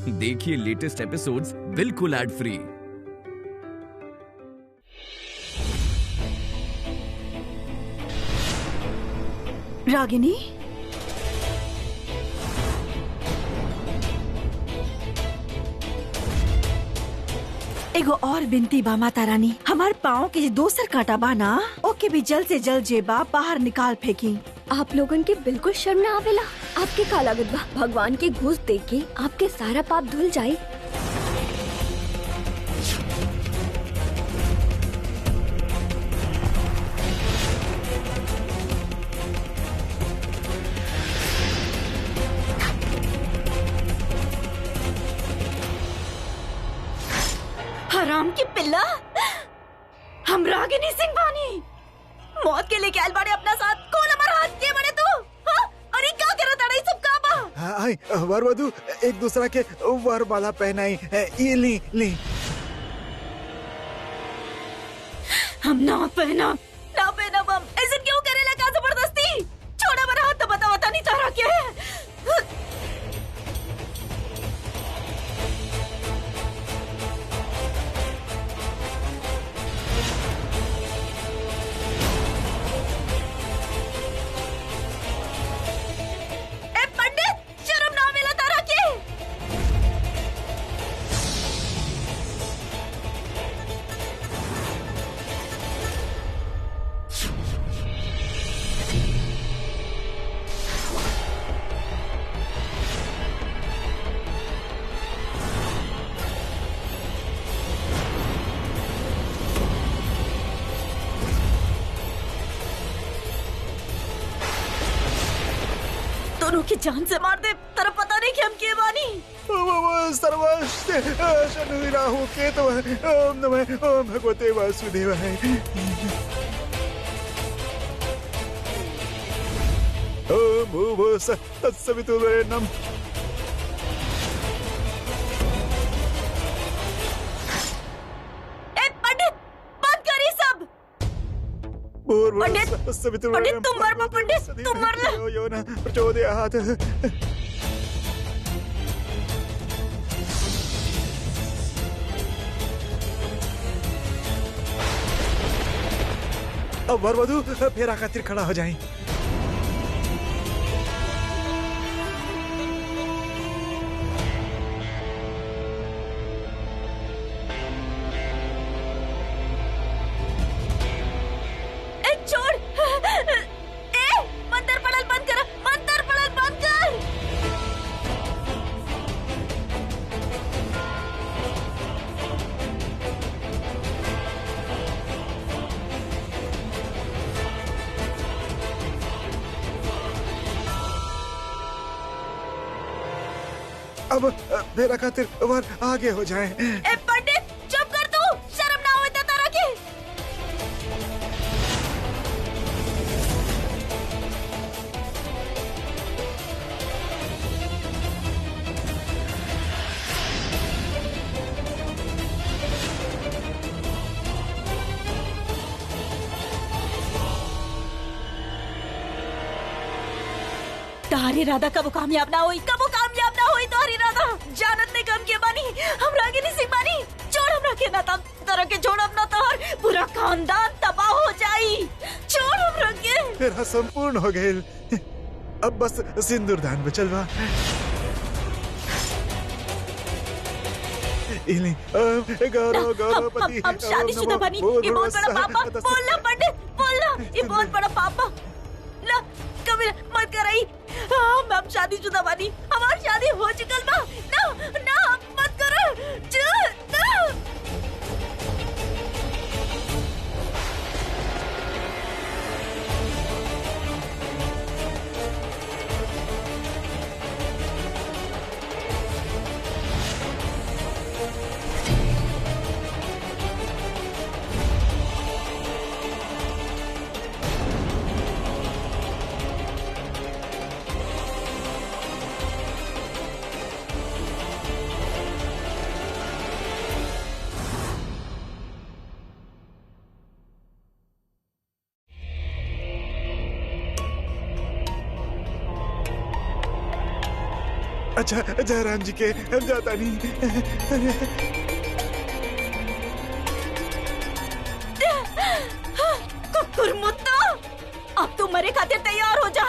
देखिए latest episodes बिल्कुल ad free. रागिनी, एगो और बिनती बा माता रानी, हमार पाँव के दोसर कांटा बा ना, ओके भी जल्द से जल्द जेबा बाहर निकाल फेंकी। आप लोगन के बिल्कुल शर्म न आवेला। आपके का लागत बा भगवान के घूस देख के आपके सारा पाप धुल जाए। हराम की पिल्ला, हम रागिनी सिंह बानी, मौत के लेके आयल बाड़े अपना साथ। कौन हमारा हाथ के बड़े तू? हाँ? अरे क्या करत अड़े सब का बा? हाय वर वधु एक दूसरा के वर माला पहनाई। ये ली ली। हम ना पहनब हम। ऐसे क्यों करेला का जबरदस्ती? छोड़ा मेरा हाथ, तो बता नहीं तारा क्या है। दोनों की जान से मार दे, तेरा पता नहीं कि हम के बानी। सर्वस्ते शनुराहु केतु ओम नमः ओम भगवते वासुदेवाय ओम भूर्भुवः स्वः तत्सवितुर्वरेण्यम् पंडित तुम मर, पंडित तुम मर लो। यो न प्रचोदयात्। अब वर वधु फेरा खातिर खड़ा हो जाए। अब मेरा खातिर वर आगे हो जाए। पंडित चुप कर तू, शर्म ना हो तारा की। तारी राधा कबो कामयाब ना हुई, तोहरी राधा जानत ने कम के बानी। हम रागिनी सिंह बानी, छोड़ हमरा के ना, तब तरह के छोड़ अपना, तोहर पूरा खानदान तबाह हो जाई। छोड़ हमरा के। मेरा संपूर्ण हो गए। अब बस सिंदूर दान बचल बा। गौरव गौरवपति हम शादीशुदा बानी, ये बहुत बड़ा पापा। बोलना पंडित, बोलना, ये बहुत बड़ा पापा। ना कभी मत कराई। हम शादीशुदा बानी, हमारी शादी हो चुकल बा। ना ना मत करो, ना। अच्छा जयराम जी के जाता नहीं। कुकुर मुत्ता, अब तू मरे खातिर तैयार हो जा।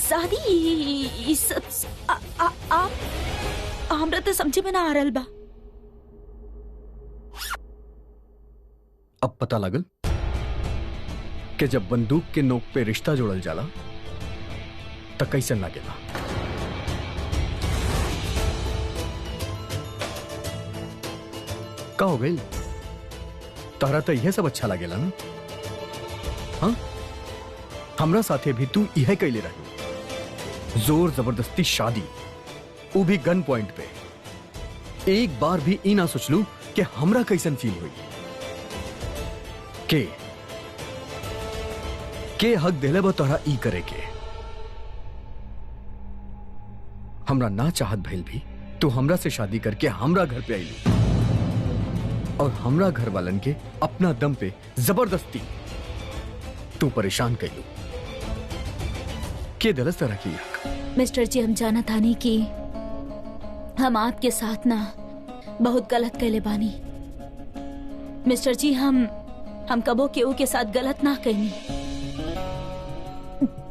शादी आप हमरा तो समझे में ना आ रहल बा। अब पता लगल कि जब बंदूक के नोक पे रिश्ता जोड़ल जाला त कैसन लागेला। का हो गई? तहरा तो यह सब अच्छा लागेला ना? हाँ, हमरा साथे भी तू यह कैले रही। जोर जबरदस्ती शादी, वो भी गन पॉइंट पे। एक बार भी ई ना सोचलू कि हमरा कैसन फील हुई। के हक देले बा तोहरा ई करे के। हमरा ना चाहत भइल भी तू हमरा से शादी करके हमरा घर पे आईलू और हमरा घर वालन के अपना दम पे जबरदस्ती तू परेशान कैलू। के दरस तरह की मिस्टर जी, हम जाना थानी कि हम आपके साथ ना बहुत गलत कैले बानी। मिस्टर जी, हम कबो केहू के साथ गलत ना कैनी।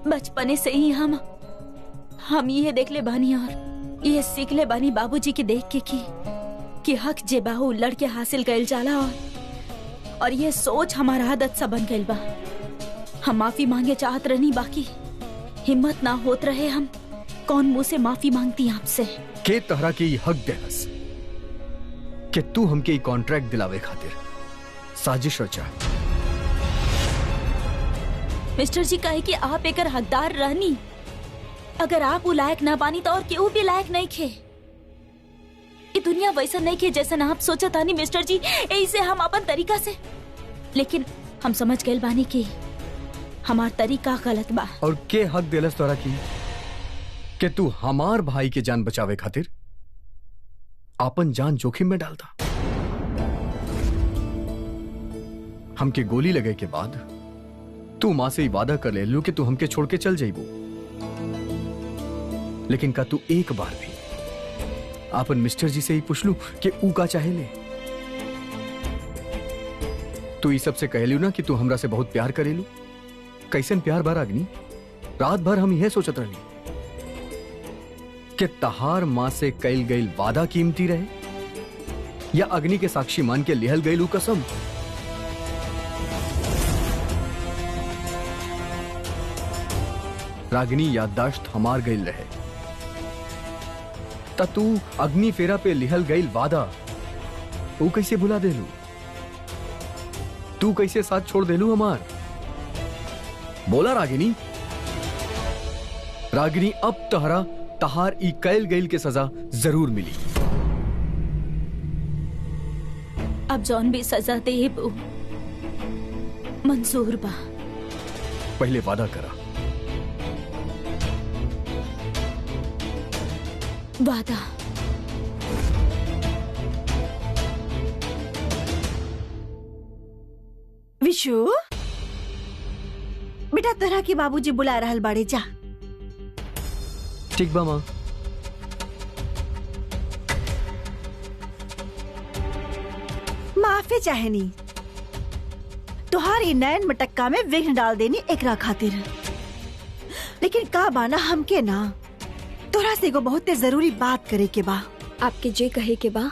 बचपने से ही हम ये देख ले बानी और ये सीख ले बानी बाबूजी के देख के कि हक जे बाहू लड़के हासिल कैल जाला और ये सोच हमारा आदत सा बन गइल बा। हम माफी मांगे चाहत रहनी, बाकी हिम्मत ना होत रहे। हम कौन मुंह से माफी मांगती आपसे? के तहरा के हक देहस कि तू हमके कॉन्ट्रैक्ट दिलावे खातिर साजिश रचा। मिस्टर जी, कहे कि आप एकर हकदार रहनी। अगर आप वो लायक ना बानी तो और केहू भी लायक नहीं खे। ये दुनिया वैसा नहीं खे जैसा आप सोचा तानी मिस्टर जी। ऐसे हम अपन तरीका से, लेकिन हम समझ गए बानी कि हमार तरीका गलत बा। और के हक देलस तोरा की कि तू हमार भाई के जान बचावे खातिर आपन जान जोखिम में डालता। हमके गोली लगे के बाद तू मां से ही वादा कर ले लू कि तू हमके छोड़ के चल जाइबू, लेकिन का तू एक बार भी आपन मिस्टर जी से ही पूछ लू कि ऊ का चाहे ले? तू इस सबसे कहलू ना कि तू हमरा से बहुत प्यार करेलू। कैसन प्यार भर अग्नि? रात भर हम यह सोचत रहली कि तहार मां से कैल गई वादा कीमती रहे या अग्नि के साक्षी मान के लिहल गई कसम। रागिनी याददाश्त हमार गई रहे ता तू अग्नि फेरा पे लिहल गई वादा तू कैसे भुला देलू? तू कैसे साथ छोड़ देलू हमार? बोला रागिनी। रागिनी, अब तहरा तहार ई कैल गईल के सजा जरूर मिली। अब जौन भी सजा दे मंजूर बा। पहले वादा करा। वादा। विशु, बेटा तरह के बाबूजी बुला रहल बाड़े, जा। ठीक बा मां। माफी चाहेनी, तुहारी नैन मटक्का में विघ्न डाल देनी एकरा खातिर। लेकिन का बाना हमके ना तोरा से एगो बहुत जरूरी बात करे के बा। आपके जे कहे के बा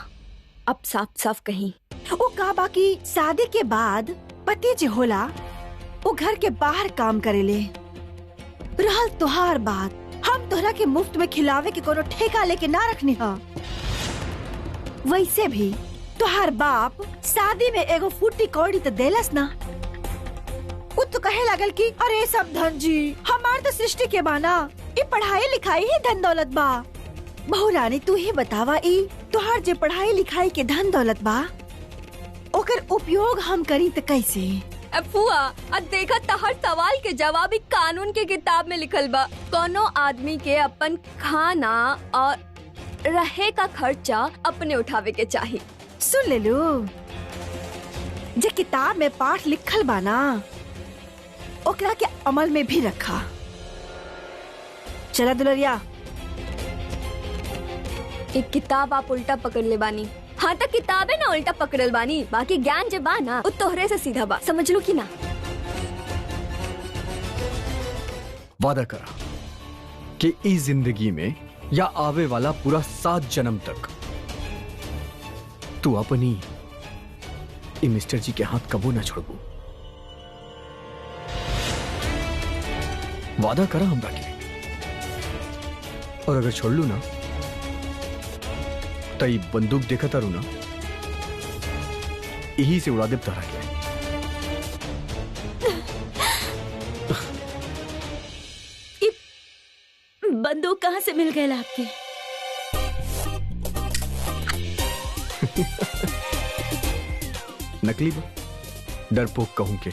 अब साफ साफ कहीं। वो का बा कि शादी के बाद पति जे होला वो घर के बाहर काम करेले। रहल तुहार बात, हम तोहरा के मुफ्त में खिलावे के कोनो ठेका लेके ना रखनी हा। वैसे भी तुहार बाप शादी में एगो फूटी कौड़ी तो देलस ना। वो तो कहे लगल कि अरे सब धन जी हमार तो सृष्टि के बाना, ये पढ़ाई लिखाई ही धन दौलत बा। बहू रानी तू ही बतावा, ई तुहार जे पढ़ाई लिखाई के धन दौलत बा ओकर उपयोग हम करी तो कैसे? फुआ अब देखा तहर सवाल के जवाब ही कानून के किताब में लिखल बा। कोनो आदमी के अपन खाना और रहे का खर्चा अपने उठावे के चाहिए। सुन ले लो, जे किताब में पाठ लिखल बा ना ओकरा के अमल में भी रखा। चला दुलरिया। एक किताब आप उल्टा पकड़ ले बानी। हाँ तो किताब है ना उल्टा पकड़ल बानी, बाकी ज्ञान जे बा ना वो तोहरे से सीधा बा, समझ लो कि ना। वादा करा कि इस जिंदगी में या आवे वाला पूरा 7 जन्म तक तू अपनी ई मिस्टर जी के हाथ कबू ना छोड़बू। वादा करा हमरा के। और अगर छोड़ लू ना तो ई बंदूक देखा तारू ना, यही से उड़ा दे तारा के। बंदूक कहाँ से मिल गए आपके? नकली बा, डरपोक कहूं के।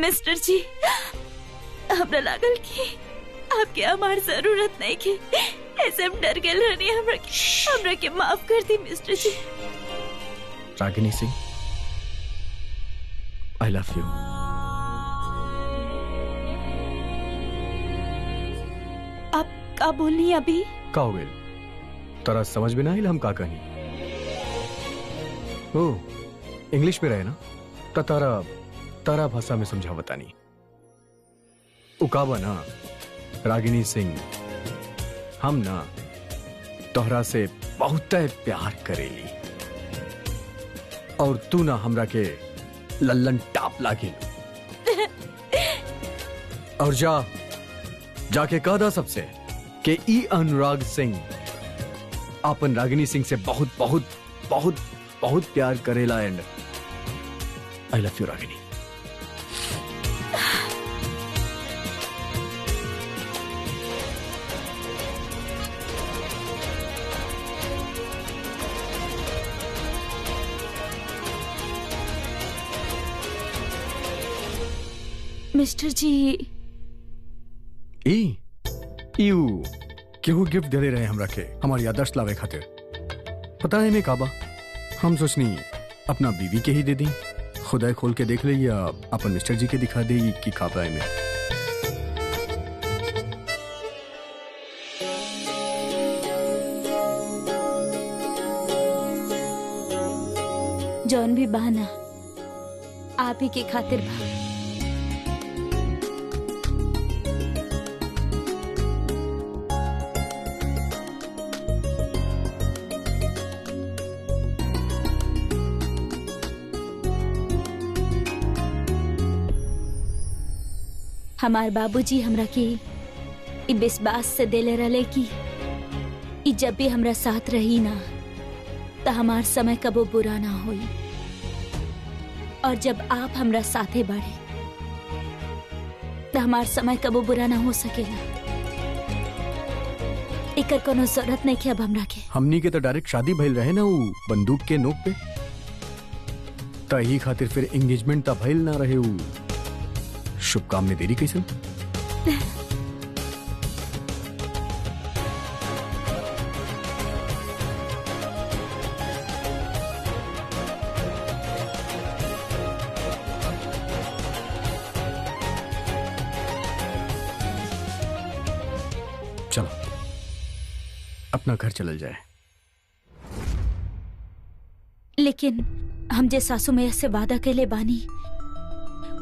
मिस्टर जी, हमरा लागल कि आपके हमार जरूरत नहीं की, ऐसे हम डर गए रहनी। हमरा के माफ कर दी मिस्टर जी। रागिनी सिंह, आई लव यू। आप का बोलनी अभी? का हो गए? तोरा समझ में ना आइल हम का कही? ओ इंग्लिश में रहे ना तो तारा भाषा में समझा बतानी। उकाबा ना रागिनी सिंह, हम ना तोहरा से बहुत प्यार करेली और तू ना हमरा के लल्लन टाप लागे। और जाके कह दा सबसे कि ई अनुराग सिंह आपन रागिनी सिंह से बहुत बहुत बहुत बहुत प्यार करेला। And I love you Ragini. Mister जी, यू केहू गिफ्ट दे रहे हमरा के हमारी याददाश्त लावे खातिर। पता है मैं काबा, हम सोचनी अपना बीवी के ही दे दी, खुदा खोल के देख ले या अपन मिस्टर जी के दिखा दे कि काबा है में। जौन भी बहाना आप ही के खातिर बा। हमार बाबूजी हमरा के ई विश्वास से देले रहले कि ई जब भी हमरा साथ रही ना तो हमार समय कबो बुरा ना होई, और जब आप हमरा साथे बढ़े तो हमार समय कबो बुरा ना हो सकेला। एकर कोनो जरूरत नहीं कि अब हमरा के। हमनी के तो डायरेक्ट शादी भइल रहे ना ऊ बंदूक के नोक पे, तही खातिर फिर एंगेजमेंट ता भइल ना रहे। ऊ शुभ काम में देरी कैसे? चलो अपना घर चल जाए। लेकिन हम जे सासू मैया से वादा कैले बानी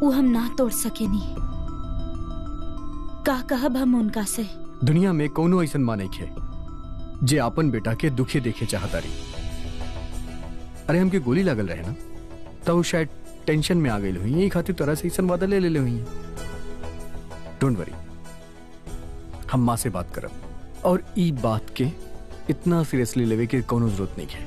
वो हम ना तोड़ सकेनी। का कहब हम उनका से? दुनिया में कोनो ऐसन माँ नहीं खे जे आपन बेटा के दुखी देखे चाहता रही। अरे हमके गोली लागल रहे ना, तब शायद टेंशन में आ गई हुई, यही खातिर तरह से ऐसा वादा ले ले हुई। डोंट वरी, हम माँ से बात करब और ई बात के इतना सीरियसली लेवे के कोनो जरूरत नहीं है।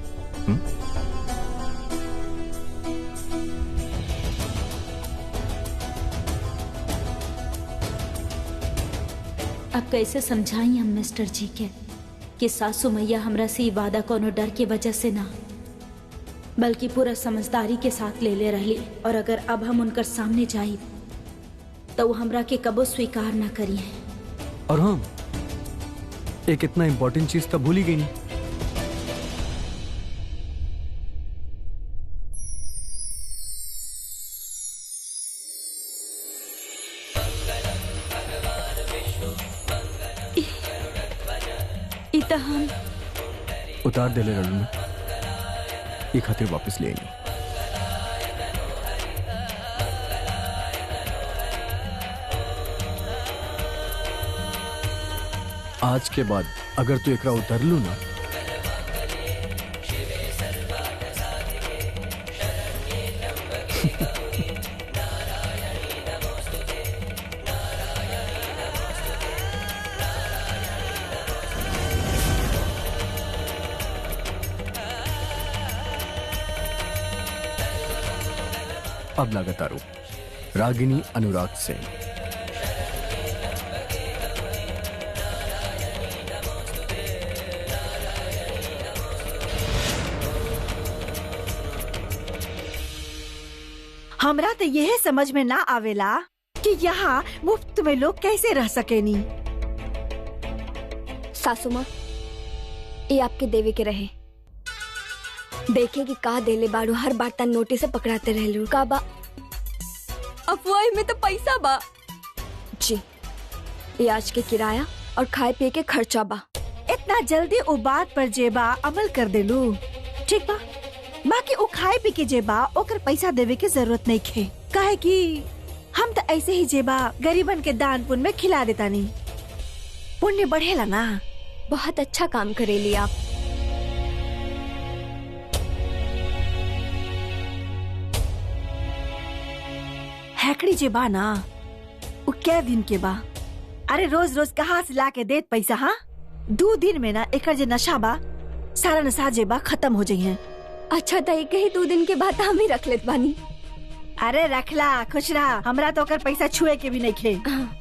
अब कैसे समझाई हम मिस्टर जी के कि सासू मैया हमरा से ई वादा कोनो डर के वजह से ना, बल्कि पूरा समझदारी के साथ ले ले रही। और अगर अब हम उनकर सामने जाई तो वो हमरा के कबो स्वीकार ना करी है। और हम एक इतना इंपॉर्टेंट चीज तो भूल ही गई नहीं। इता हम उतार दे ले रड़ू में, ये खातिर वापस ले आई। आज के बाद अगर तू एकरा उतर लू ना, अब लगातार रागिनी अनुराग से। हमरा तो यह समझ में ना आवेला कि यहाँ मुफ्त में लोग कैसे रह सकेनी। सासू माँ, ये आपके देवे के रहे, देखे कि का देले बाड़ू, हर बार तन नोटिस से पकड़ाते रहलू का बा। अफवाह में तो पैसा बा जी, ये आज के किराया और खाए पिए के खर्चा बा। इतना जल्दी उ बात पर जेबा अमल कर देलू, ठीक बा। बाकी उ खाए पी के जेबा ओकर पैसा देवे के जरूरत नहीं खे, काहे कि हम तो ऐसे ही जेबा गरीबन के दान पुण्य में खिला देता नहीं, पुण्य बढ़ेला ना। बहुत अच्छा काम करेली आप। हैकड़ी जे बा ना, उ क्या दिन के बा। अरे रोज रोज कहाँ से ला के देत पैसा। हाँ, 2 दिन में ना एकर जे नशा बा, सारा नशा जे बा खत्म हो जाई है। अच्छा तई कही 2 दिन के बाद हम ही रख लेत बानी। अरे रखला, खुश रहा। हमरा तो ओकर पैसा छुए के भी नहीं खे।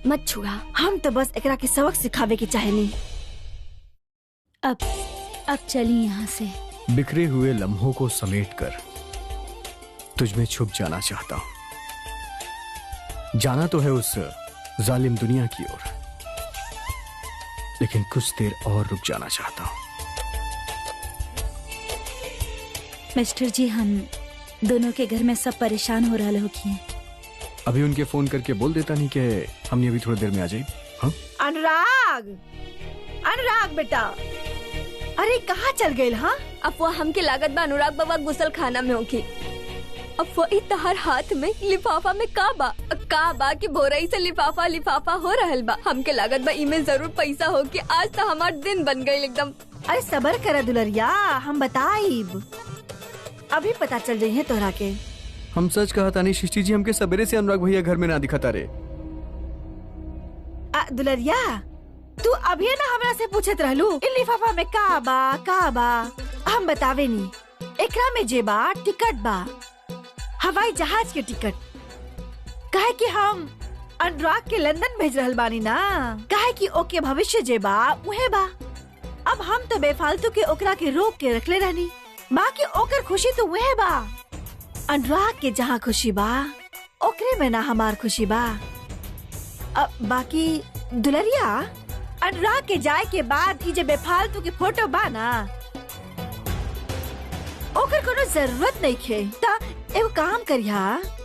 मत छुआ, हम तो बस एकरा के सबक सिखावे के चाहेनी। अब चली यहाँ से। बिखरे हुए लम्हों को समेटकर तुझमें छुप जाना चाहता हूँ। जाना तो है उस जालिम दुनिया की ओर, लेकिन कुछ देर और रुक जाना चाहता हूँ। मिस्टर जी, हम दोनों के घर में सब परेशान हो रहा होगी। अभी उनके फोन करके बोल देता नहीं कि हमने अभी थोड़ी देर में आ जाए। हाँ? अनुराग, अनुराग बेटा, अरे कहाँ चल गए? हाँ, अफवाह हमके लागत बा अनुराग बाबा गुसल खाना में होगी। अफवाह तहर हाथ में लिफाफा में का बा कि भोरई से लिफाफा हो रहल बा। हमके लागत बा इमे जरूर पैसा हो कि आज तो हमार दिन बन गई एकदम। अरे सबर कर दुलरिया, हम बताइब, अभी पता चल रही है तोहरा के। हम सच कहा था नहीं सृष्टि जी, हमके सवेरे से अनुराग भैया घर में ना दिखता रे। दुलरिया, तू अभी ना हमरा से पूछत रहलू लिफाफा में का बा। हम बतावे नी, एकरा में जेबा टिकट बा, हवाई जहाज के टिकट। काहे कि हम अनुराग के लंदन भेज रहल बानी ना, काहे कि ओके भविष्य जेबा उहे बा। अब हम तो बेफालतू के ओकरा के रोक के रखले रहनी, बाकी ओकर खुशी तो वह बा। अनुराग के जहाँ खुशी बा, ओकरे में ना हमार खुशी बा। अब बाकी दुलरिया, अनुराग के जाए के बाद की जे बेफालतू की फोटो बा ना, ओकर कोनो जरूरत नहीं खे। ता एगो काम करिया,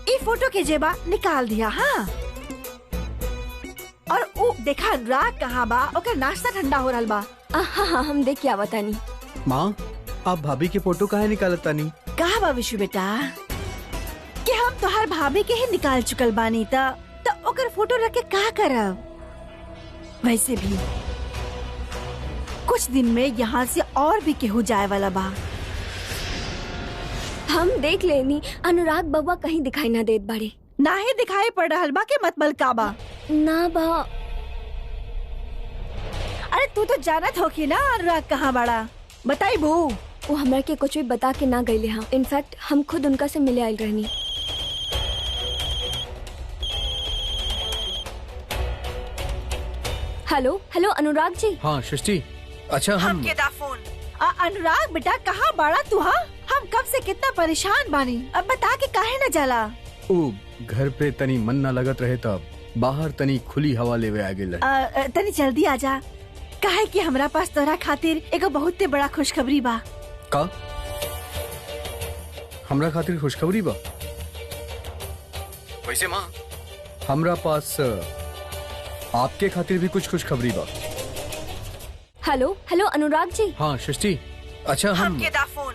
ई फोटो के जेबा निकाल दिया। हाँ, और वो देखा अनुराग कहाँ बा, ओकर नाश्ता ठंडा हो रहा बा। हाँ, हम देख क्या बतानी। माँ, आप भाभी की फोटो काहे निकालता नहीं? कहा बा विशु बेटा कि हम तो हर भाभी के ही निकाल चुकल बानी, तो ओकर फोटो रख के का करब। वैसे भी कुछ दिन में यहाँ से और भी केहू जाए वाला बा। हम देख लेनी अनुराग बउआ कहीं दिखाई ना देत बाड़े। ना ही दिखाई पड़ रहल बा के मतबल काबा। ना बा। अरे तू तो जानत हो कि ना अनुराग कहाँ बड़ा, बताई बू। वो हमरा के कुछ भी बता के ना गईले हाँ। इनफैक्ट हम खुद उनका से मिले आयल रहनी। Hello hello Anurag ji. हाँ सृष्टि, अच्छा हम के दा फोन। अनुराग बेटा कहाँ बड़ा तू? हाँ हम कब से कितना परेशान बानी, अब बता के काहे न जाला। ओ घर पे तनी मन ना लगत रहे तब बाहर तनी खुली हवा लेवे आ गेल। तनी जल्दी आजा, काहे कि हमरा पास तोरा खातिर एगो बहुते बड़ा खुशखबरी बा। का? हमरा खातिर खुशखबरी बा? वैसे माँ हमरा पास आपके खातिर भी कुछ खुशखबरी बा। Hello hello Anurag ji. हाँ सृष्टि, अच्छा हम के दा फोन।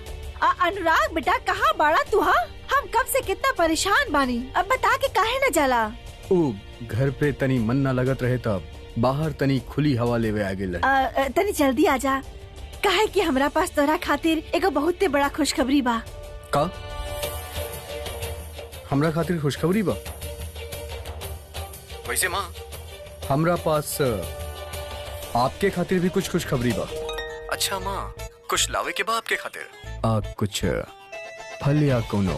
अनुराग बेटा कहाँ बड़ा तू? हाँ हम कब से कितना परेशान बानी, अब बता के काहे न जाला। ओ घर पे तनी मन ना लगत रहे तब बाहर तनी खुली हवा लेवे आ गेल। तनी जल्दी आजा, काहे कि हमरा पास तोरा खातिर एगो बहुते बड़ा खुशखबरी बा। का? हमरा खातिर खुशखबरी बा? वैसे माँ हमरा पास आपके खातिर भी कुछ खुशखबरी बा। अच्छा माँ, कुछ लावे के बा आपके खातिर? कुछ फल या कोनो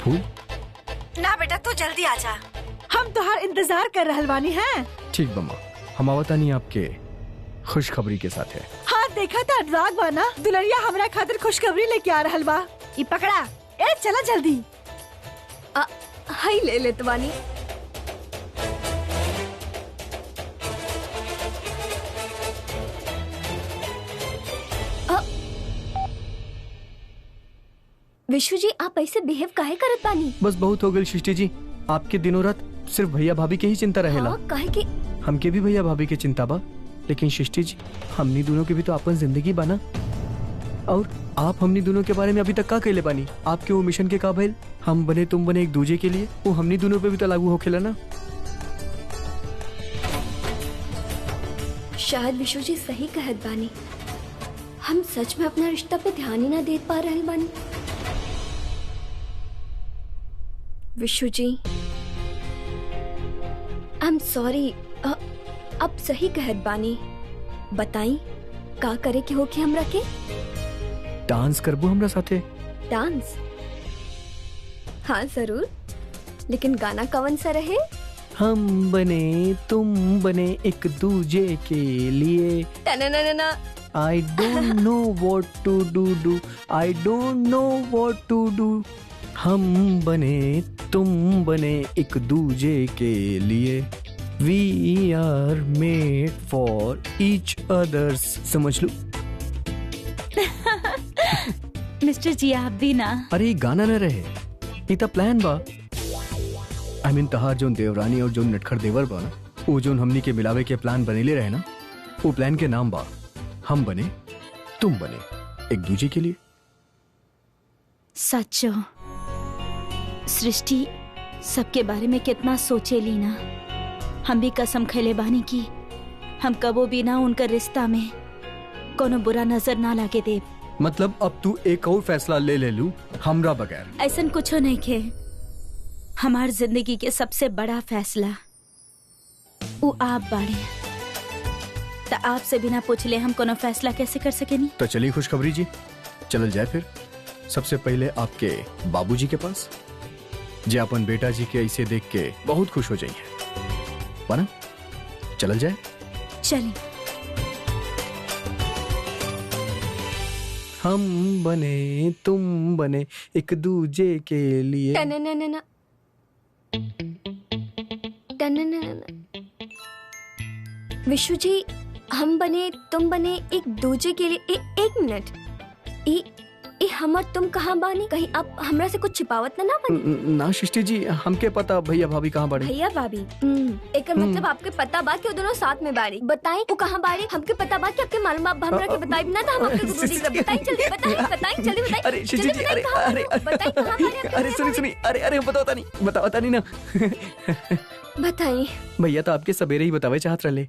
फूल? ना बेटा तू जल्दी आजा, हम तोहार इंतजार कर रहल बानी हैं। ठीक बा माँ, हम आवतानी आपके खुशखबरी के साथ है। हाँ देखा था अनुराग बा ना, दुल्हनिया हमरा खातिर खुशखबरी लेके आ रहल बा। ई पकड़ा, ए चला जल्दी। हाई ले लेत बानी। विशु जी आप ऐसे बिहेव काहे करत बानी? बस बहुत हो गई सृष्टि जी, आपके दिनों रात सिर्फ भैया भाभी के ही चिंता रहेला। हाँ, काहे कि हमके भी भैया भाभी के चिंता बा, लेकिन सृष्टि जी हमनी दोनों की भी तो अपन जिंदगी बना। और आप हमनी दोनों के बारे में अभी तक का कहले बानी? आपके वो मिशन के का भइल? हम बने तुम बने एक दूजे के लिए, वो हमनी दोनों पे भी तो लागू होखेला ना। शायद विशु जी सही कहत बानी, हम सच में अपना रिश्ता पे ध्यान ही ना दे पा रहे बानी। Vishu ji I am sorry. अब सही कहत बानी, बताई का करे के हो कि हमरा के? डांस करबो हमरा साथे? डांस? हाँ जरूर, लेकिन गाना कौन सा रहे? हम बने तुम बने एक दूजे के लिए। टनननना। I don't know what to do. I don't know what to do. हम बने तुम बने एक दूजे के लिए। We are made for each others. समझ लो। मिस्टर जी आप भी ना। अरे ये गाना न रहे, ये तो प्लान बा। I mean तहार जोन देवरानी और जोन नटखट देवर बा ना, वो जोन हमनी के मिलावे के प्लान बनेले रहे ना, वो प्लान के नाम बा हम बने तुम बने एक दूजे के लिए। सच सृष्टि सबके बारे में कितना सोचे ली ना। हम भी कसम खैले बानी की हम कबो भी ना उनका रिश्ता में कोनो बुरा नजर ना लागे दे। मतलब अब तू एक और फैसला ले लू हमरा बगैर? ऐसा कुछ नहीं खे, हमार जिंदगी के सबसे बड़ा फैसला वो आप बाड़े, तो आपसे बिना पूछले हम कोनो फैसला कैसे कर सकेनी? तो चलिए खुशखबरी जी, चल जाए फिर। सबसे पहले आपके बाबूजी के पास, जे अपन बेटा जी के ऐसे देख के बहुत खुश हो जाइए, बना? चल जाए। चलिए। हम बने तुम बने एक दूजे के लिए। टनननना। टनननना। विशु जी हम बने तुम बने एक दूजे के लिए। एक मिनट, ए हमर तुम कहाँ बानी? कहीं आप हमरा से कुछ छिपावत ना बनी? ना सृष्टि जी, हमके पता भैया भाभी कहाँ बाड़ी। भैया भाभी? एक मतलब आपके पता बा कि वो दोनों साथ में बाड़ी। बताएं वो कहाँ बाड़ी? हमके पता बा कि आपके मालूम आप हमरा के बताई ना, तो हम आपके दूसरी तरफ बताएं। जल्दी बताएं जल्दी बताएं। अरे सृष्टि जी, अरे बताएं कहाँ बाड़ी? अरे सुनी अरे बताता नहीं ना। बताएं। भैया तो आपके सवेरे ही बतावे चाहत रहे,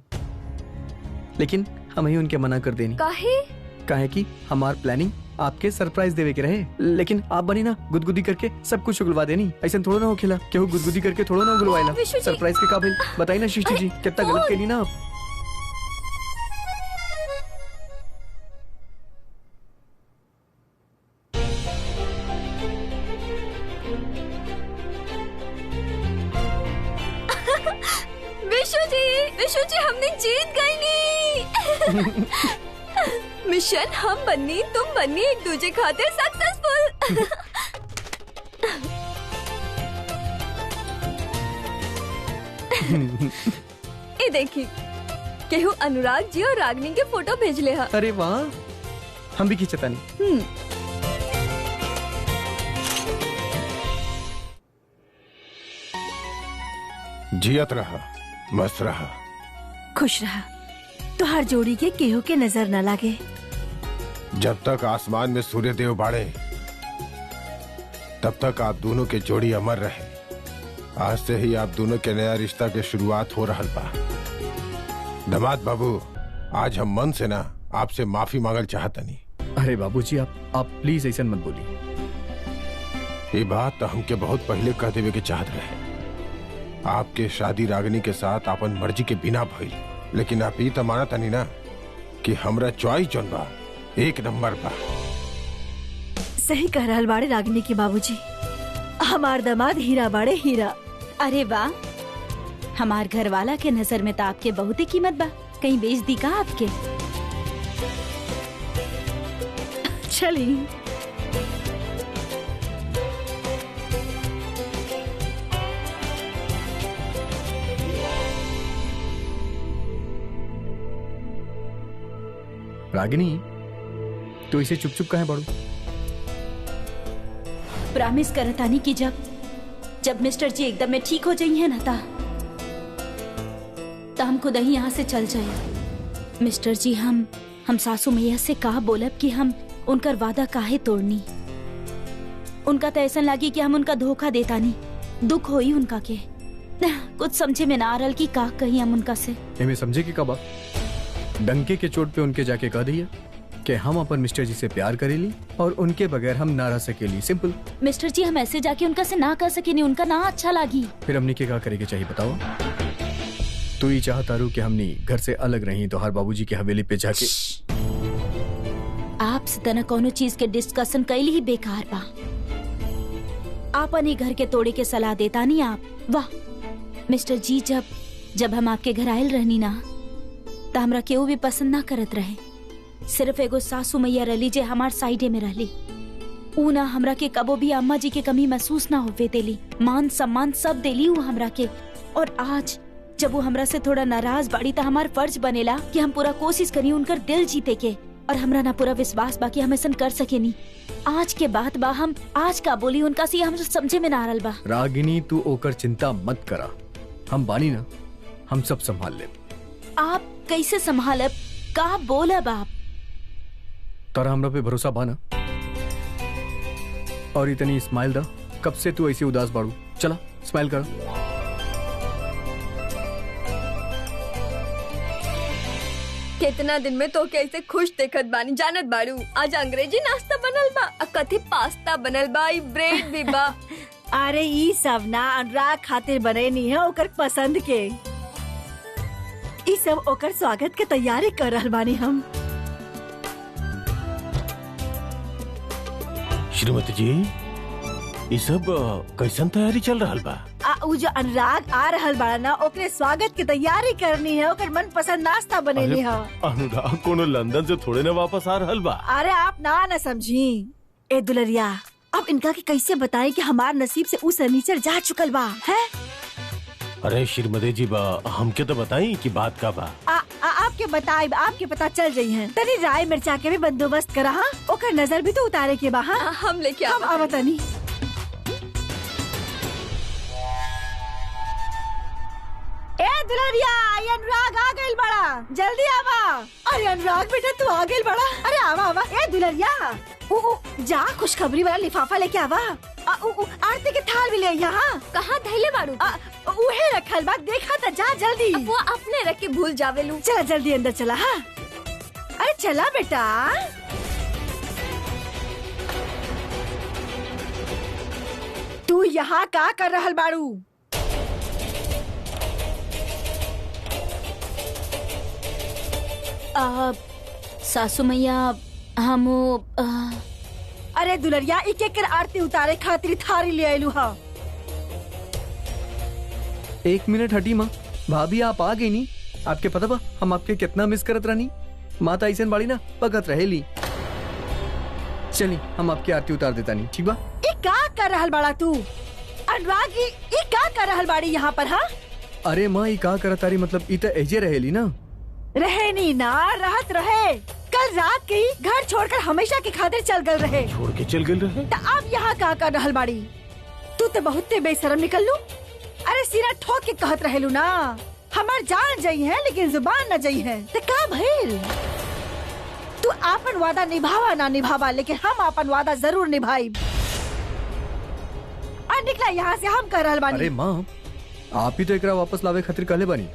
लेकिन हम ही उनके मना कर देनी। काहे? काहे कि हमार प्लानिंग आपके सरप्राइज देवे के रहे, लेकिन आप बनी ना गुदगुदी करके सब कुछ उगलवा देनी। ऐसा थोड़ा ना हो खिला, केहू गुदगुदी करके थोड़ा ना उगलवाएला। विशु जी। सरप्राइज के काबिल बताई ना सृष्टि जी, कितना गलत केली ना आप। विशु जी हमने जीत गई नी। मिशन हम बन्नी तुम बन्नी एक दूजे खातिर सक्सेसफुल। ये देखी केहू अनुराग जी और रागनी के फोटो भेजले हा। अरे वाह, हम भी खींचता नहीं। जियत रहा, मस्त रहा, खुश रहा, तो हर जोड़ी के केहू के नजर न लागे। जब तक आसमान में सूर्य देव बाड़े तब तक आप दोनों के जोड़ी अमर रहे। आज से ही आप दोनों के नया रिश्ता के शुरुआत हो रहल बा। दामाद बाबू, आज हम मन से ना आपसे माफी मांगल चाहतनी। अरे बाबूजी, आप प्लीज ऐसा मत बोलिए। ये बात तो हमके बहुत पहले कह देवे के चाहत रहे। आपके शादी रागनी के साथ अपन मर्जी के बिना भइल, लेकिन आप ये तो माना तनी ना कि हमरा चॉइस जोन बा एक नंबर बा। सही कह रहल बाड़े रागिनी के बाबूजी, हमार दामाद हीरा बाड़े हीरा। अरे वाह, हमार घर वाला के नजर में तो आपके बहुत ही कीमत बा। कहीं बेच दी का आपके? चली रागिनी, तो इसे चुप चुप कहे बड़ू? प्रॉमिस करतानी कि जब मिस्टर जी एकदम में ठीक हो जाइए ना ता हम खुद ही यहाँ से चल जाए। मिस्टर जी, हम सासू मैया से कहा बोलब कि हम उनकर वादा काहे तोड़नी। उनका तो ऐसा लगी कि हम उनका धोखा देता नहीं। दुख होई उनका के कुछ समझे में ना आ रहा कि का कहीं हम उनका से। हमें समझे कि कबा डंके के चोट पे उनके जाके कह दिया कि हम अपन मिस्टर जी से प्यार करेली और उनके बगैर हम ना रह सकेली। सिंपल। मिस्टर जी, हम ऐसे जाके उनका से ना कह सके नहीं, उनका ना अच्छा लागी। फिर हमने क्या करे के चाहिए बताओ? तू ही चाहता रू कि हमने घर से अलग रही तो हर बाबूजी की हवेली पे जाके। आपसे तना कोनो चीज के डिस्कशन कैली ही बेकार बा। आपन ही घर के तोड़े के सलाह देता नहीं आप। वाह मिस्टर जी, जब हम आपके घर आयल रहनी ना तो हमरा केहू भी पसंद ना करत रहे। सिर्फ एगो सासू मैया रली जे हमार साइडे में रहली। ऊ ना हमरा के कबो भी अम्मा जी के कमी महसूस ना होवे देली। मान सम्मान सब देली ऊ हमरा के। और आज जब वो हमरा से थोड़ा नाराज बाड़ी तो हमार फर्ज बनेला कि हम पूरा कोशिश करी उनकर दिल जीते के। और हमरा ना पूरा विश्वास बा कि हम ऐसा कर सके नहीं। आज के बाद बा हम आज का बोली उनका से हम समझे में ना आ रल बा। रागिनी, तू ओकर चिंता मत करा, हम बानी ना, हम सब संभाल ले। आप कैसे संभालब? का बोलब आप? तारा हमरा पे भरोसा बाना? और इतनी स्माइल दा, कब से तू ऐसे उदास बाड़ू? चला स्माइल कर। कितना दिन में तो कैसे खुश देखत बानी। जानत बाड़ू आज अंग्रेजी नाश्ता बनल बा, कथी पास्ता बनल बा, ब्रेड भी बा। अरे ई सब ना अनुराग खातिर बने नहीं है, ओकर पसंद के। ई सब ओकर स्वागत के तैयारी कर रहल बानी हम। श्रीमती जी, ये सब कैसन तैयारी चल रहल बा? उ जो अनुराग आ रहल बा ना, ओकरे स्वागत की तैयारी करनी है, ओकर मन पसंद नाश्ता बनेली है। अनुराग कोनो लंदन से थोड़े ना वापस आ रहल बा। अरे आप ना समझी। ए दुलरिया, अब इनका के कैसे बताएं कि हमार नसीब से उ सनीचर जा चुकल बा है? अरे श्रीमती जी बा, हमके तो बताई कि बात का बा। आपके बताए, आपके पता चल जाई है। तनी राय मिर्चा के भी बंदोबस्त करा, हाँ? ओकर नजर भी तो उतारे के बा। हाँ? हम लेके हम आवतनी। ए दुलरिया, ये अनुराग आ गइल बड़ा, जल्दी आवा। अरे अनुराग बेटा, तू आ गइल बड़ा। अरे आवा आवा। ए दुलरिया, जा खुशखबरी वाला लिफाफा लेके आवा। आरती के थाल भी ले यहाँ। कहाँ धैले बाड़ू? उहे रखल बा, देखा था, जा जल्दी। वो अपने रख के भूल जावेलू। चला जल्दी अंदर चला। हाँ अरे चला बेटा। तू यहाँ का कर रहल बाड़ू? सासू मैया हम अरे दुलरिया एक एक कर आरती उतारे खातिर थारी ले आयलू हा। 1 मिनट हटी माँ। भाभी आप आ गई नी। आपके पता बा हम आपके कितना मिस करत रहनी। माता ऐसन बाड़ी ना पकत रहेली। चली हम आपकी आरती उतार देता नहीं, ठीक बा? ये का कर रहल बाड़ा तू? अनुराग ये का कर रहल बाड़ी यहाँ पर? हाँ अरे माँ ये का करत तारी, मतलब ई त एजे रहेली ना। रहे नहीं ना, राहत रहे। कल रात के ही घर छोड़कर हमेशा की खातिर चल गल रहे। छोड़ के चल गए रहे। तो अब यहाँ का कर रहल बाड़ी? तू तो बहुत बेशरम निकल लू। अरे सीना ठोक के कहत रहेलू ना, हमार जान जाई है लेकिन जुबान न जाई है। तो का भइल? तू आपन वादा निभावा ना निभावा, लेकिन हम आपन वादा जरूर निभाई। और निकला यहाँ से, हम कर रहल बानी। अरे माँ आप ही तो एकरा वापस लावे खातिर कहले बानी।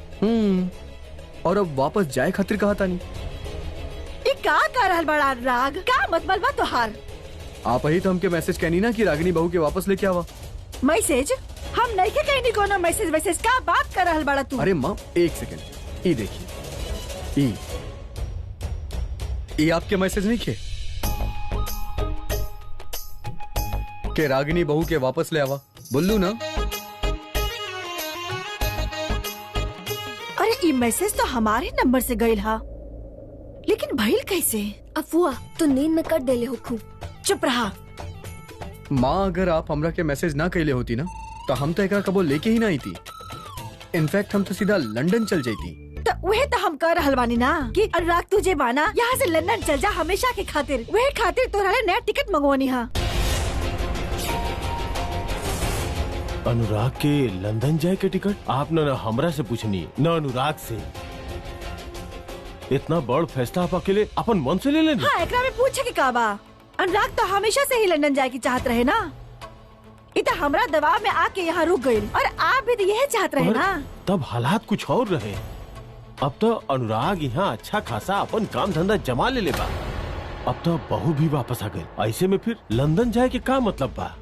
और अब वापस जाए खातिर कहा तानी। ये का कर रहल बड़ा राग? का मतलब बा तोहार? आप ही तो हमके मैसेज कहनी ना कि रागिनी बहू के वापस लेके आवा। मैसेज? हम नहीं के कहनी कोनो मैसेज वैसेज। का बात कर रहल बड़ा तू? अरे माँ 1 सेकंड, ये देखिए ये आपके मैसेज नहीं खे के रागिनी बहू के वापस ले आवा बोलू ना। अरे ये मैसेज तो हमारे नंबर से गईल हा, लेकिन भइल कैसे? अफुआ तो नींद में कर देले हो खूब। चुप रहा। माँ अगर आप हमरा के मैसेज ना कैले होती ना तो हम तो एकरा कबो लेके ही ना आई थी। इनफैक्ट हम तो सीधा लंदन चल जाती। तो वह तो हम कर रहल बानी ना कि अनुराग तुझे बाना यहाँ से लंदन चल जा हमेशा के खातिर। वह खातिर तोहरा नया टिकट मंगवानी हा। अनुराग के लंदन जाए के टिकट आप न हमरा से पूछनी न अनुराग से। इतना बड़ फैसला आप अकेले अपन मन से ले लेनी? हाँ एकरा में पूछे के का बा? अनुराग तो हमेशा से ही लंदन जाए की चाहत रहे ना। इतना हमरा दबाव में आके यहाँ रुक गई, और आप भी तो यही चाहत रहे ना। तब हालात कुछ और रहे। अब तो अनुराग यहाँ अच्छा खासा अपन काम धंधा जमा ले लेबा। अब तो बहू भी वापस आ गई। ऐसे में फिर लंदन जाए के का मतलब बा?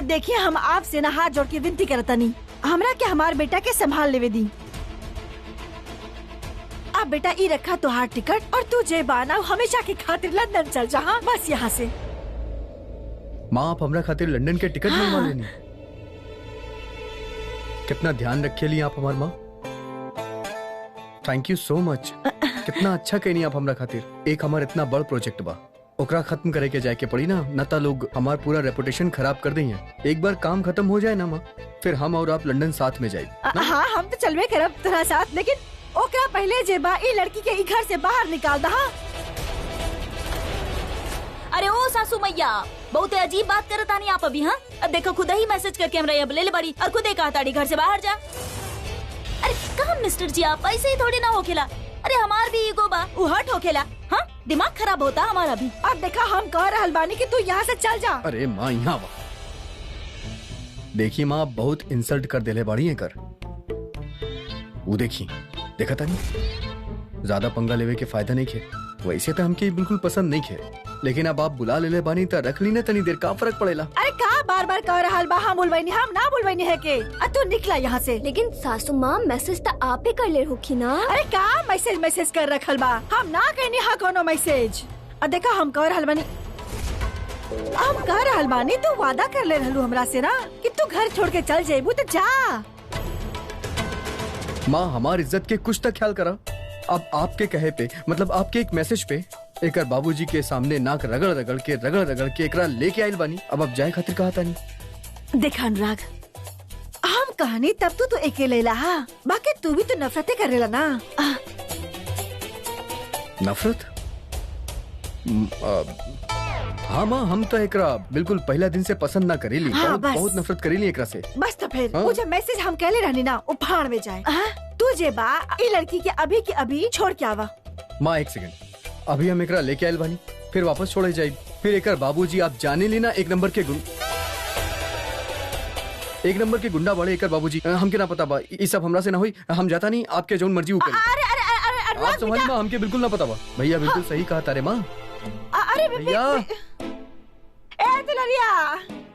देखिए हम आपसे ना हाथ जोड़ के विनती करता नहीं, हमरा के हमार बेटा के संभाल लेवे दी। अब बेटा ई रखा तुहार टिकट, और तू जे बाना हमेशा के खातिर लंदन चल जा। हाँ बस यहाँ से। माँ आप हमरा खातिर लंदन के टिकट मंगवा लेनी। कितना ध्यान रखे ली आप हमार माँ। Thank you so much. कितना अच्छा कहनी आप हमरा खातिर। एक हमार इतना बड़ प्रोजेक्ट बा, ओकरा खत्म करे के जाए के पड़ी ना, न ता लोग हमार पूरा रेपुटेशन खराब कर देंगे। एक बार काम खत्म हो जाए ना माँ, फिर हम और आप लंदन साथ में जाए। हाँ हम तो चलवे करब तोरा साथ, लेकिन ओकरा पहले जे बा ई लड़की के ई घर से बाहर निकाल दा। अरे ओ सासू मैया बहुत अजीब बात करत आनी आप अभी। हाँ अब देखो खुद ही मैसेज करके हमरा अब ले ले बड़ी, और खुद ही कहा ताड़ी घर से बाहर जा। अरे कहा मिस्टर जी आप ऐसे ही थोड़ी ना होखेला। अरे हमार भी ईगो बा, उ हट होखेला। हाँ दिमाग खराब होता हमारा भी। अब देखा हम कह रहल बानी कि तू यहाँ से चल जा। अरे माँ यहाँ देखिए माँ आप बहुत इंसल्ट कर देले बाड़ी है कर। वो देखी देखा था नहीं, ज्यादा पंगा लेवे के फायदा नहीं खे। वैसे तो हमके बिल्कुल पसंद नहीं खे, लेकिन अब आप बुला ले बानी तो रख ली ना तनी देर, का फर्क पड़ेला। अरे का बार बार कह रहल बा हम बोलवानी, हम ना बोलवानी है के। तू निकला यहाँ से। लेकिन सासू माँ मैसेज तो आप ही कर ले होखी ना। अरे का मैसेज कर रखल बा? हम ना कहनी हा कोनो मैसेज। देखा हम कह रहल बानी, हम कह रहल बानी तू वादा कर ले रहलू हमरा से ना कि तू घर छोड़ के चल जाइबू, तो जा। माँ हमार इज्जत के कुछ तक ख्याल करा। अब आपके कहे पे, मतलब आपके एक मैसेज पे एक बाबूजी के सामने नाक रगड़ रगड़ के एकरा लेके आइल बानी। अब आप जाए खातिर कहा तानी। देख अनुराग हम कहानी तब तो अकेले ला, बाकी तू भी तो नफरतें करेला ना। नफरत? हाँ माँ हम तो एकरा बिल्कुल पहला दिन से पसंद ना करेली। हाँ, बहुत नफरत करेली एकरा से। बस तो फिर हाँ? मुझे मैसेज हम कहले रहनी ना उफाड़ में जाए। तू जे बा ई लड़की के अभी छोड़ के आवा। माँ 1 सेकंड, अभी हम एकरा लेके आयल बानी, फिर वापस छोड़े जाए। फिर एकर बाबूजी आप जाने ली ना, एक नंबर के गुंडा बड़े एकर बाबूजी। हमके ना पता बा, ये सब हमरा से ना हुई। हम जाता नहीं, आपके जौन मर्जी ऊपर। आप समझ माँ हमके बिल्कुल ना पता बा। भैया बिल्कुल सही कहा तारे माँ। अरे भैया ए दुलरिया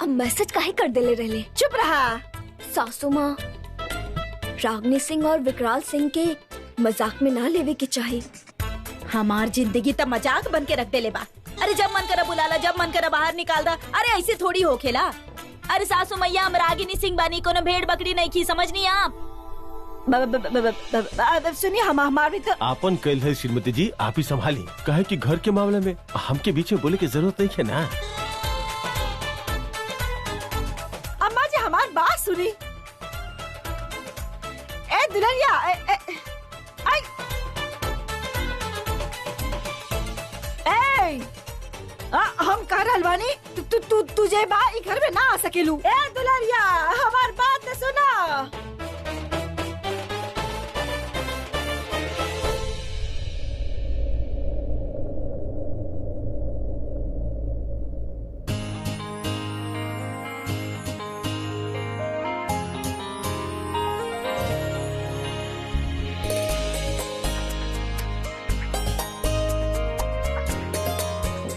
अब मैसेज काहे कर देले रहले? चुप रहा। सासू माँ, रागनी सिंह और विकराल सिंह के मजाक में ना लेवे के चाहिए। हमार जिंदगी तो मजाक बन के रख देले बा। अरे जब मन करा बुलाला, जब मन करा बाहर निकाल दा। अरे ऐसे थोड़ी हो खेला। अरे सासू मैया, हम रागिनी सिंह बानी, कोनो भेड़ बकरी नहीं की, समझ नहीं आप? सुनिए, हमार भी तो आपन कल है श्रीमती जी, आप ही संभाली। कहे कि घर के मामले में हमके बीच में बोले की जरूरत नहीं है ना। अम्मा जी हमार बात सुनी। ए दुल्हनिया, हम कह रहल बानी, तुझे बा ई घर में ना आ सकेलू। ए दुल्हनिया, हमार बात तो सुना।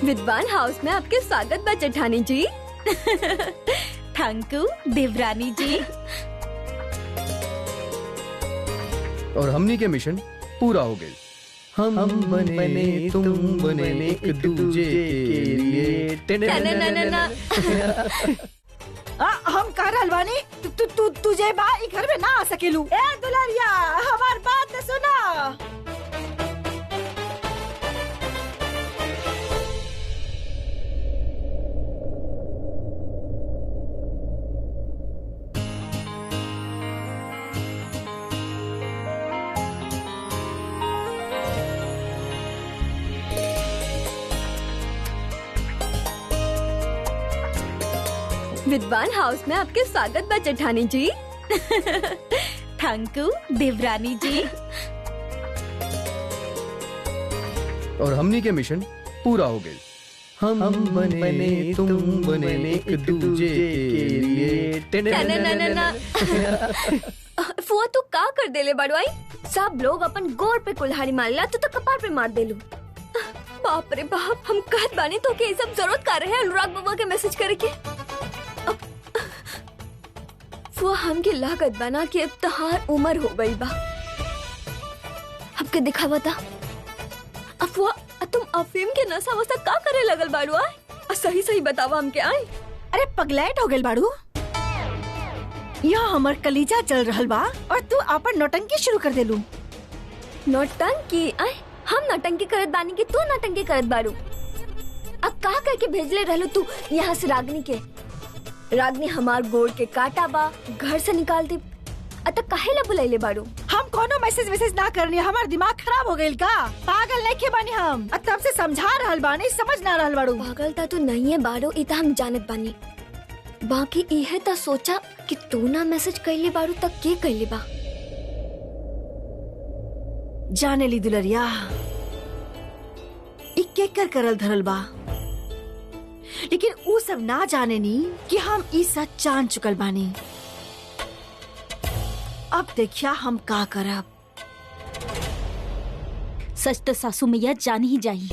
विद्वान हाउस में आपके स्वागत बा जेठानी जी। थैंक यू देवरानी जी। और हमनी के मिशन पूरा हो गई। हम बने तुम बने एक दूजे के लिए। हम कह रहल बानी, तुझे बा ई घर में ना आ सकेलू। ए दुल्हनिया, हमार बात तो सुना। विद्वान हाउस में आपके स्वागत बा जेठानी जी। थैंक यू देवरानी जी। और हमनी के मिशन पूरा हो गई। हम बने तुम बने एक दूजे के लिए। फुआ तू का कर देले बड़वाई? सब लोग अपन गोर पे कुल्हाड़ी मारला, तू तो कपार पे मार देलू। बाप रे बाप, हम कहत बानी तो के सब जरूरत कर रहे हैं अनुराग बाबा के मैसेज करे के। फुआ हमके लागत बना कि अब तहार उम्र हो गई बा। हमके दिखावा था। अब फुआ तुम अफीम के नशा वसा का करे लगल बाड़ू? आए सही सही बतावा हमके। आए अरे पगलैट हो गइल बाड़ू। यहाँ हमर कलीजा चल रहल बा और तू अपन नौटंकी शुरू कर देलू। नौटंकी? आए हम नौटंकी करत बानी कि तू नौटंकी करत बाड़ू? अब का करके भेजले रहलू तू यहाँ से रागनी के? रागनी हमार गोड़ के काटा बा, घर से निकाल दी। अत काहे ला बुलाइले बाड़ू? हम कोनो मैसेज ना करनी। हमार दिमाग खराब हो गइल का? पागल नहीं के बानी हम। तब से समझा रहल बानी, समझ ना रहल बाड़ू। पागल ता तू नहीं है बाड़ू, इ ता हम जानत बानी। बाकी इहे ता सोचा कि तू ना मैसेज कइले बाड़ू तक के कइले बा। जाने ली दुलरिया, इ के कर करल धरल बा, लेकिन वो सब ना जाने नी कि हम ई सच जान चुकल बानी। अब देखिया हम का करब। सच तो सासू मैया जान ही जाई।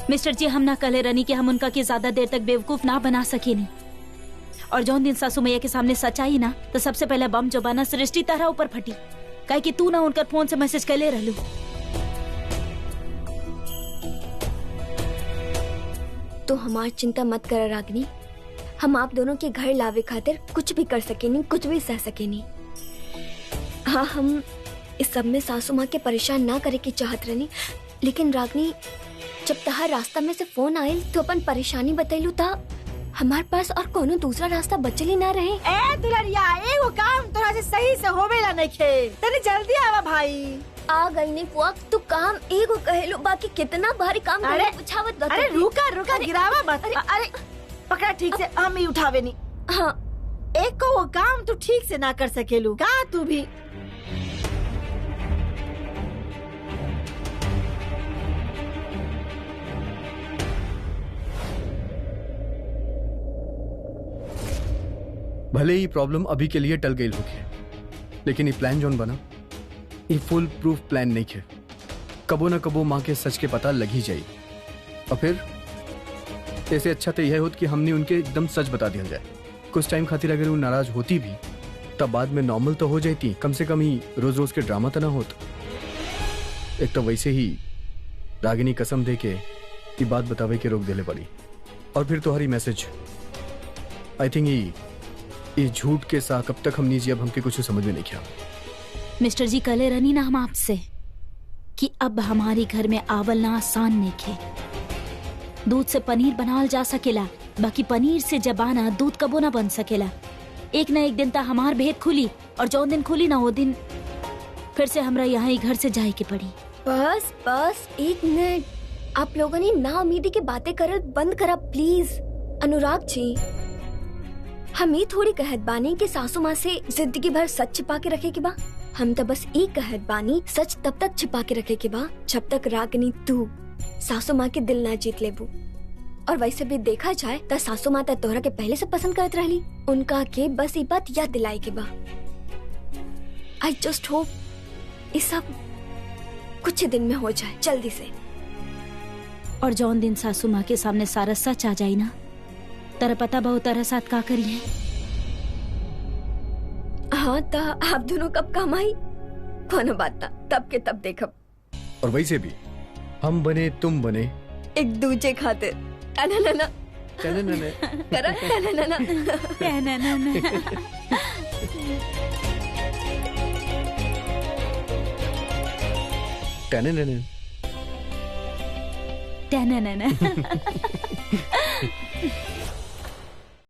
मिस्टर जी, हम ना कहले रहनी कि हम उनका के ज्यादा देर तक बेवकूफ ना बना सकेनी। और जौन दिन सासू मैया के सामने सच आई ना, तो सबसे पहले बम जो बना सृष्टि तरह ऊपर फटी। काहे कि तू ना उनका फोन से मैसेज कैले रहलू। तो हमार चिंता मत कर रागनी, हम आप दोनों के घर लावे खातिर कुछ भी कर सकेनी, कुछ भी सह सकेनी। हाँ, हम इस सब में सासू माँ के परेशान ना करे की चाहत रहनी, लेकिन रागनी जब तहार रास्ता में से फोन आयल तो अपन परेशानी बतैलू था। हमार पास और कोनो दूसरा रास्ता बचल ही ना रहे। ए दुलरिया, एगो काम तोरा से सही से होवेला नइखे। तनी जल्दी आवा भाई। आ गई नहीं फुआ, तू काम एगो कहेलो, बाकी कितना भारी काम अरे पूछावत। अरे रुका गिरावा मत। अरे पकड़ा ठीक से, हम ही उठावे नहीं। हाँ, एक को वो काम तू ठीक से ना कर सकेलू का? तू भी भले ही प्रॉब्लम अभी के लिए टल गई होगी, लेकिन ये प्लान जोन बना, ये फुल प्रूफ प्लान नहीं है। कबो न कबो माँ के सच के पता लग ही जाए, और फिर ऐसे अच्छा तो यह होता कि हमने उनके एकदम सच बता दिया जाए। कुछ टाइम खातिर अगर वो नाराज होती भी तब बाद में नॉर्मल तो हो जाती, कम से कम ही रोज रोज के ड्रामा तो ना होता। एक तो वैसे ही रागिनी कसम दे के ये बात बतावे के रोक देले पड़ी, और फिर तुम्हारी मैसेज। आई थिंक ये झूठ के साथ कब तक हमने जी, अब हमके कुछ समझ में नहीं किया। मिस्टर जी कले रनी ना हम आपसे कि अब हमारी घर में आवल ना आसान नहीं खे। दूध से पनीर बनाल जा सकेला, बाकी पनीर से जबाना दूध कबो ना बन सकेला। एक ना एक दिन ता हमार भेद खुली, और जो दिन खुली ना वो दिन फिर से हमरा यहाँ ही घर से जाए के पड़ी। बस बस एक मिनट, आप लोगों ने ना उम्मीदी की बातें करल बंद करा प्लीज। अनुराग जी, हम ये थोड़ी कहत बानी कि सासू माँ से जिंदगी भर सच छिपा के रखे के बा। हम तो बस एक कहत बानी, सच तब तक छिपा के रखे के बा जब तक रागिनी तू सासू माँ के दिल ना जीत लेबू। और वैसे भी देखा जाए तो सासू माँ तोहरा के पहले से पसंद करत रहली, उनका के बस ये बात याद दिलाई के बा। आई जस्ट होप ये सब कुछ ही दिन में हो जाए, जल्दी से। और जौन दिन सासू माँ के सामने सारा सच आ जाए ना, तेरा पता बहु तेरा साथ का करी है। हाँ तो आप दोनों कब काम आई कोनो बात ना, तब के तब देखब। और वैसे भी हम बने तुम बने एक दूजे खातिर। ना करा ना